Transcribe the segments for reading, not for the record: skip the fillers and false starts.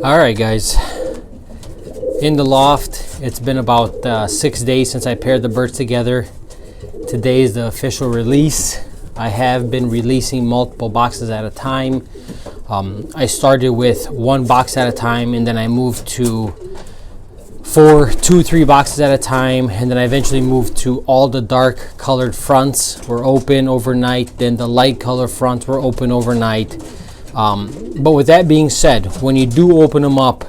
All right, guys, in the loft, it's been about 6 days since I paired the birds together. Today is the official release. I have been releasing multiple boxes at a time. I started with one box at a time, and then I moved to 3 boxes at a time, and then I eventually moved to all the dark colored fronts were open overnight, then the light color fronts were open overnight. But with that being said, when you do open them up,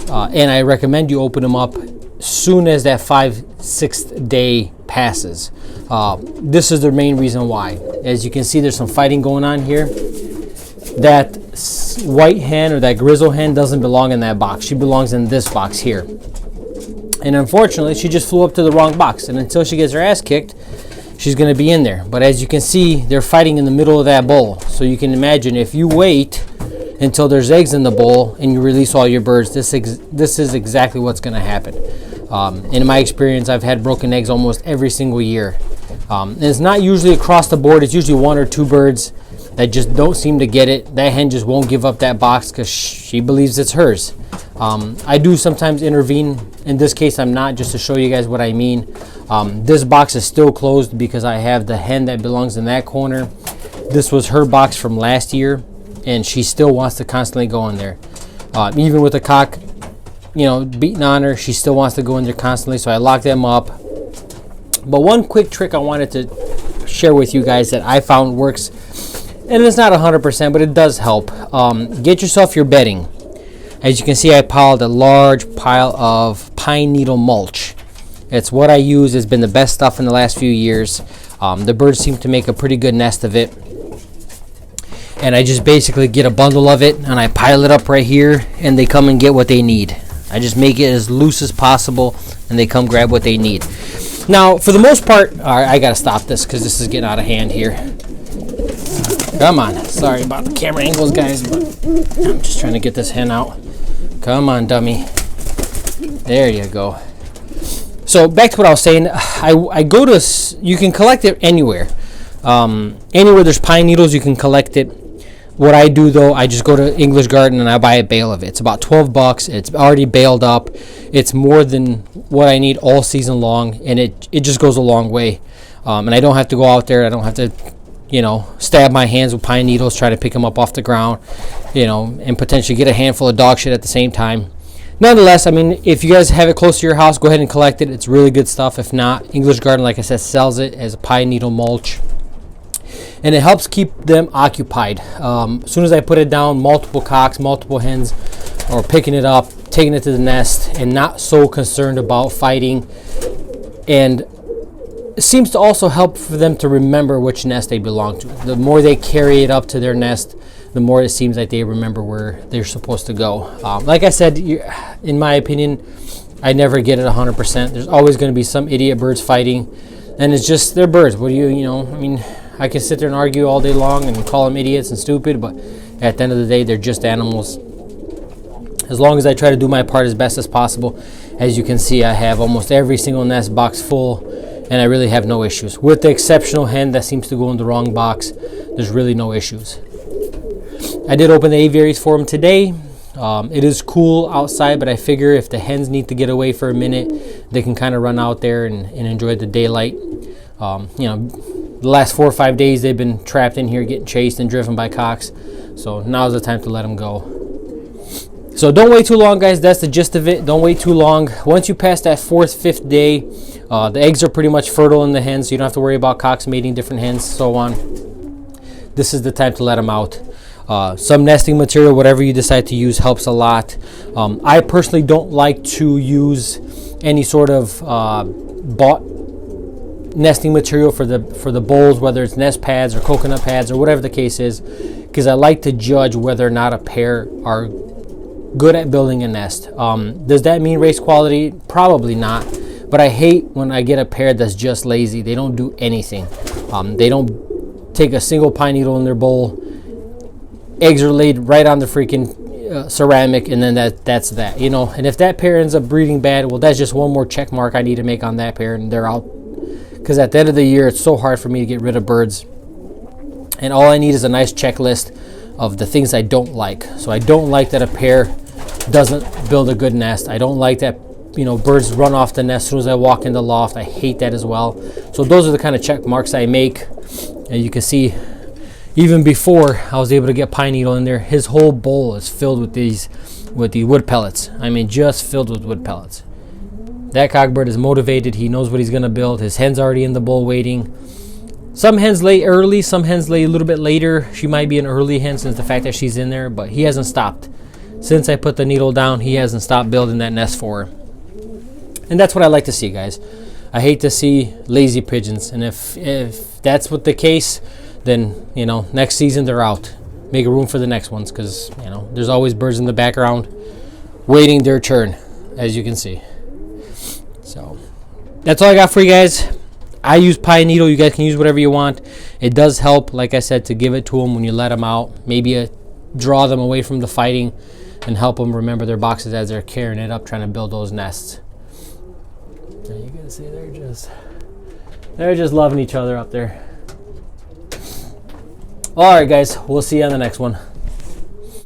and I recommend you open them up soon as that 5-6th day passes. This is the main reason why. As you can see, there's some fighting going on here. That white hen or that grizzle hen doesn't belong in that box. She belongs in this box here. And unfortunately, she just flew up to the wrong box. And until she gets her ass kicked, she's going to be in there. But as you can see, they're fighting in the middle of that bowl. So you can imagine if you wait until there's eggs in the bowl and you release all your birds, this is exactly what's going to happen. In my experience, I've had broken eggs almost every single year. And it's not usually across the board. It's usually 1 or 2 birds that just don't seem to get it. That hen just won't give up that box because she believes it's hers. I do sometimes intervene. In this case, I'm not, just to show you guys what I mean. This box is still closed because I have the hen that belongs in that corner. This was her box from last year, and she still wants to constantly go in there. Even with the cock, beating on her, she still wants to go in there constantly, so I lock them up. But one quick trick I wanted to share with you guys that I found works, and it's not 100%, but it does help. Get yourself your bedding. As you can see, I piled a large pile of pine needle mulch. It's what I use. It's been the best stuff in the last few years. The birds seem to make a pretty good nest of it. And I just basically get a bundle of it and I pile it up right here, and they come and get what they need. I just make it as loose as possible and they come grab what they need. Now, for the most part, all right, I got to stop this because this is getting out of hand here. Come on. Sorry about the camera angles, guys, but I'm just trying to get this hen out. Come on, dummy. There you go. So back to what I was saying. I go to, you can collect it anywhere. Anywhere there's pine needles, you can collect it. What I do, though, I just go to English Garden and I buy a bale of it. It's about $12. It's already baled up. It's more than what I need all season long, and it just goes a long way. And I don't have to go out there. I don't have to, stab my hands with pine needles, try to pick them up off the ground, and potentially get a handful of dog shit at the same time. Nonetheless, I mean, if you guys have it close to your house, go ahead and collect it. It's really good stuff. If not, English Garden, like I said, sells it as a pine needle mulch. And it helps keep them occupied. As soon as I put it down, multiple cocks, multiple hens are picking it up, taking it to the nest, and not so concerned about fighting. And it seems to also help for them to remember which nest they belong to. The more they carry it up to their nest, the more it seems like they remember where they're supposed to go. Like I said, in my opinion, I never get it 100%. There's always going to be some idiot birds fighting, and it's just, they're birds. What do I mean, I can sit there and argue all day long and call them idiots and stupid, but at the end of the day, they're just animals. As long as I try to do my part as best as possible, as you can see, I have almost every single nest box full, and I really have no issues. With the exceptional hen that seems to go in the wrong box, there's really no issues. I did open the aviaries for them today. It is cool outside, but I figure if the hens need to get away for a minute, they can kind of run out there and enjoy the daylight. The last 4 or 5 days they've been trapped in here getting chased and driven by cocks, so now's the time to let them go. So don't wait too long, guys. That's the gist of it. Don't wait too long. Once you pass that 4th, 5th day, the eggs are pretty much fertile in the hens, so you don't have to worry about cocks mating different hens, so on. This is the time to let them out. Some nesting material, whatever you decide to use, helps a lot. I personally don't like to use any sort of bought nesting material for the bowls, whether it's nest pads or coconut pads or whatever the case is, because I like to judge whether or not a pair are good at building a nest. Does that mean race quality? Probably not, but I hate when I get a pair that's just lazy. They don't do anything. They don't take a single pine needle in their bowl. Eggs are laid right on the freaking ceramic, and then that's that, and if that pair ends up breeding bad, well, that's just one more check mark I need to make on that pair, and they're out. Because at the end of the year, it's so hard for me to get rid of birds, and all I need is a nice checklist of the things I don't like. So I don't like that a pair doesn't build a good nest. I don't like that, you know, birds run off the nest as soon as I walk in the loft. I hate that as well. So those are the kind of check marks I make. And you can see, even before I was able to get pine needle in there, his whole bowl is filled with the wood pellets. I mean, just filled with wood pellets. That cockbird is motivated. He knows what he's going to build. His hen's already in the bowl waiting. Some hens lay early, some hens lay a little bit later. She might be an early hen since the fact that she's in there, but he hasn't stopped. Since I put the needle down, he hasn't stopped building that nest for her. And that's what I like to see, guys. I hate to see lazy pigeons. And if that's what the case, then, you know, next season they're out. Make room for the next ones, because, you know, there's always birds in the background waiting their turn, as you can see. So that's all I got for you guys. I use pine needle. You guys can use whatever you want. It does help, like I said, to give it to them when you let them out. Maybe draw them away from the fighting and help them remember their boxes as they're carrying it up, trying to build those nests. And you can see they're just loving each other up there. All right, guys, we'll see you on the next one.